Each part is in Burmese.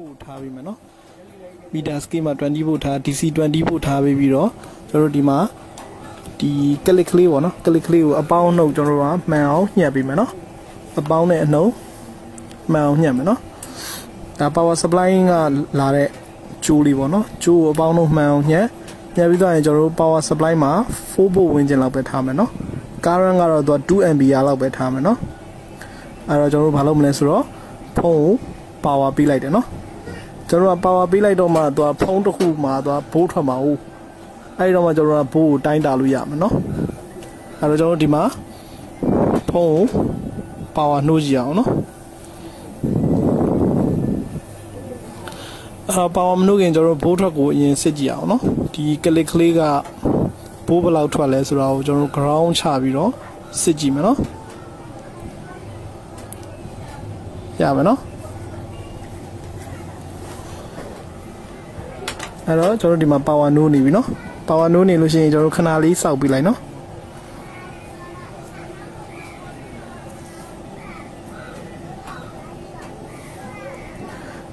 volt ထားပြီးမယ်နော် meter scale မှာ20 volt ထား DC 20 volt ထားပြီးတော့ကျွန်တော်တို့ဒီမှာဒီ click လေးပေါ့နော် click လေးကိုအပေါင်းနှုတ်ကျွန်တော်တို့ကမှန်အောင်ညှပ်ပေးမယ်နော်အပေါင်းနဲ့အနှုတ်မှန်အောင်ညှပ်မယ်နော်ဒါ power supply ကလာတဲ့ကျိုးလေးပေါ့နော်ကျိုးကိုအပေါင်းနှုတ်မှန်အောင်ညှပ်ပြီးတော့ကျွန်တော်တို့ power supply မှာ4 volt ဝန်းကျင်လောက်ပဲထားမယ်နော် current ကတော့သူက2 ampere လောက်ပဲထားမယ်နော်အဲ့တော့ကျွန်တော်တို့ဘာလုပ်မလဲဆိုတော့ဖုန်းကို power ပေးလိုက်တယ်နော်ကျွန်တော်တို့က power ပေးလိုက်တော့မှသူကဖုန်းတစ်ခုမှာသူကဘိုးထွက်မှာဟုတ်အဲ့တော့မှကျွန်တော်တို့ကဘိုးကိုတိုင်းတာလို့ရမယ်နော်အဲ့တော့ကျွန်တော်တို့ဒီမှာဖုန်းကို power နှိုးကြည့်အောင်နော်power မနှိုးခင်ကျွန်တော်တို့ဘိုးထွက်ကိုအရင်စစ်ကြည့်အောင်နော်ဒီ click ကလေးကဘိုးဘယ်လောက်ထွက်လဲဆိုတော့ကျွန်တော်တို့ ground ချပြီးတော့စစ်ကြည့်မယ်နော်ရမယ်နော်အဲ့တော့ကျွန်တော်ဒီမှာ power နိုးနေပြီနော် power နိုးနေလို့ရှိရင်ကျွန်တော်ခဏလေးစောက်ပြီးလိုက်နော်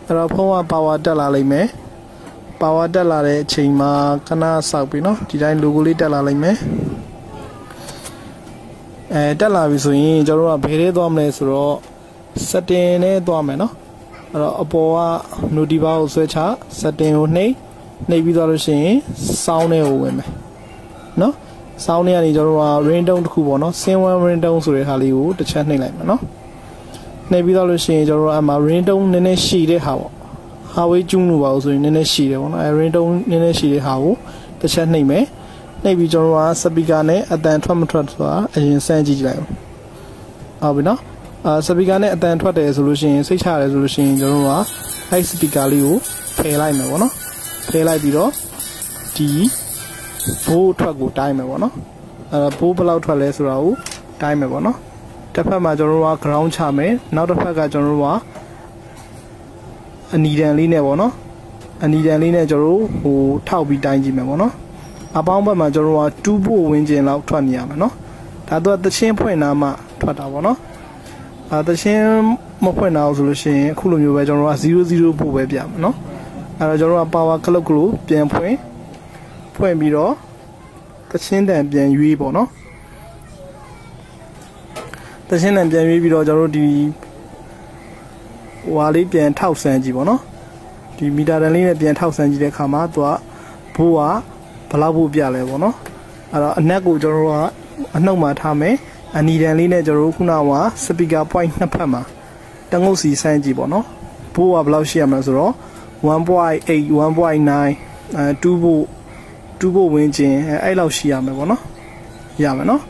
အဲ့တော့ဖုန်းက power တက်လာလိမ့်မယ် power တက်လာတဲ့အချိန်မှာခဏစောက်ပြီးနော်ဒီတိုင်း logo လေးတက်လာလိမ့်မယ်တက်လာပြီဆိုရင်ကျွန်တော်တို့ကဘယ်ထဲသွားမလဲဆိုတော့ setting နဲ့သွားမယ်နော်အဲ့တော့အပေါ်က notifier ကိုဆွဲချ setting ကိုနှိပ်ပြီးသွားလို့ရှိရင် sound နဲ့ကိုဝင်မယ်နော် sound နဲ့ကနေကျွန်တော်တို့က ringtone တစ်ခုပေါ့နော် single ringtone ဆိုတဲ့ဟာလေးကိုတစ်ချက်နှိပ်လိုက်မယ်နော်နှိပ်ပြီးသွားလို့ရှိရင်ကျွန်တော်တို့အမှ ringtone နည်းနည်းရှည်တဲ့ဟာပေါ့ဟာဝေးကျူးလို့ပါလို့ဆိုရင်နည်းနည်းရှည်တယ်ပေါ့နော်အဲ ringtone နည်းနည်းရှည်တဲ့ဟာကိုတစ်ချက်နှိပ်မယ်နှိပ်ပြီးကျွန်တော်တို့က speaker နဲ့အတန်ထွက်မထွက်ဆိုတာအရင်စမ်းကြည့်လိုက်အောင်ဟုတ်ပြီနော်speaker နဲ့အတန်ထွက်တယ်ဆိုလို့ရှိရင်စိတ်ချရတယ်ဆိုလို့ရှိရင်ကျွန်တော်တို့ကအဲ speaker လေးကိုဖယ်လိုက်မယ်ပေါ့နော်ဖယ်လိုက်ပြီးတော့ဒီဘိုးထွက်ကိုတိုင်းမယ်ပေါ့နော်ဘိုးဘယ်လောက်ထွက်လဲဆိုတာကိုတိုင်းမယ်ပေါ့နော်တစ်ဖက်မှာကျွန်တော်တို့က ground ချမယ်နောက်တစ်ဖက်ကကျွန်တော်တို့ကအနီတန်လေးနဲ့ပေါ့နော်အနီတန်လေးနဲ့ကျွန်တော်တို့ဟိုထောက်ပြီးတိုင်းကြည့်မယ်ပေါ့နော်အပေါင်းဘက်မှာကျွန်တော်တို့က2 volt ဝန်းကျင်လောက်ထွက်နေရမယ်နော်ဒါတော့တချင်းဖွင့်နာမှထွက်တာပေါ့နော်တချင်းမဖွင့်တော့ဆိုလို့ရှိရင်အခုလိုမျိုးပဲကျွန်တော်တို့က00ဖို့ပဲပြမယ်နော်အဲ့တော့ကျွန်တော်တို့က power clock ကိုပြန်ဖွင့်ပြီးတော့တချင်းတန်ပြန်ရွေးပေါ့နော်တချင်းတန်ပြန်ရွေးပြီးတော့ကျွန်တော်တို့ဒီဟွာလေးပြန်ထောက်ဆန်းကြည့်ပေါ့နော်ဒီမီတာတန်လေးနဲ့ပြန်ထောက်ဆန်းကြည့်တဲ့အခါမှာသူကဘိုးကဘယ်လောက်ဖို့ပြလဲပေါ့နော်အဲ့တော့အနက်ကိုကျွန်တော်တို့ကအနှုတ်မှာထားမယ်အနီတန်လေးနဲ့ကျွန်တော်တို့ခုနက speaker point နှစ်ဖက်မှာတငုတ်စီဆန်းကြည့်ပေါ့နော်ဘိုးကဘယ်လောက်ရှိရမလဲဆိုတော့ 1.8 1.9 2 volt ဝန်းကျင်အဲ့လောက်ရှိရမယ်ပေါ့နော်ရမယ်နော်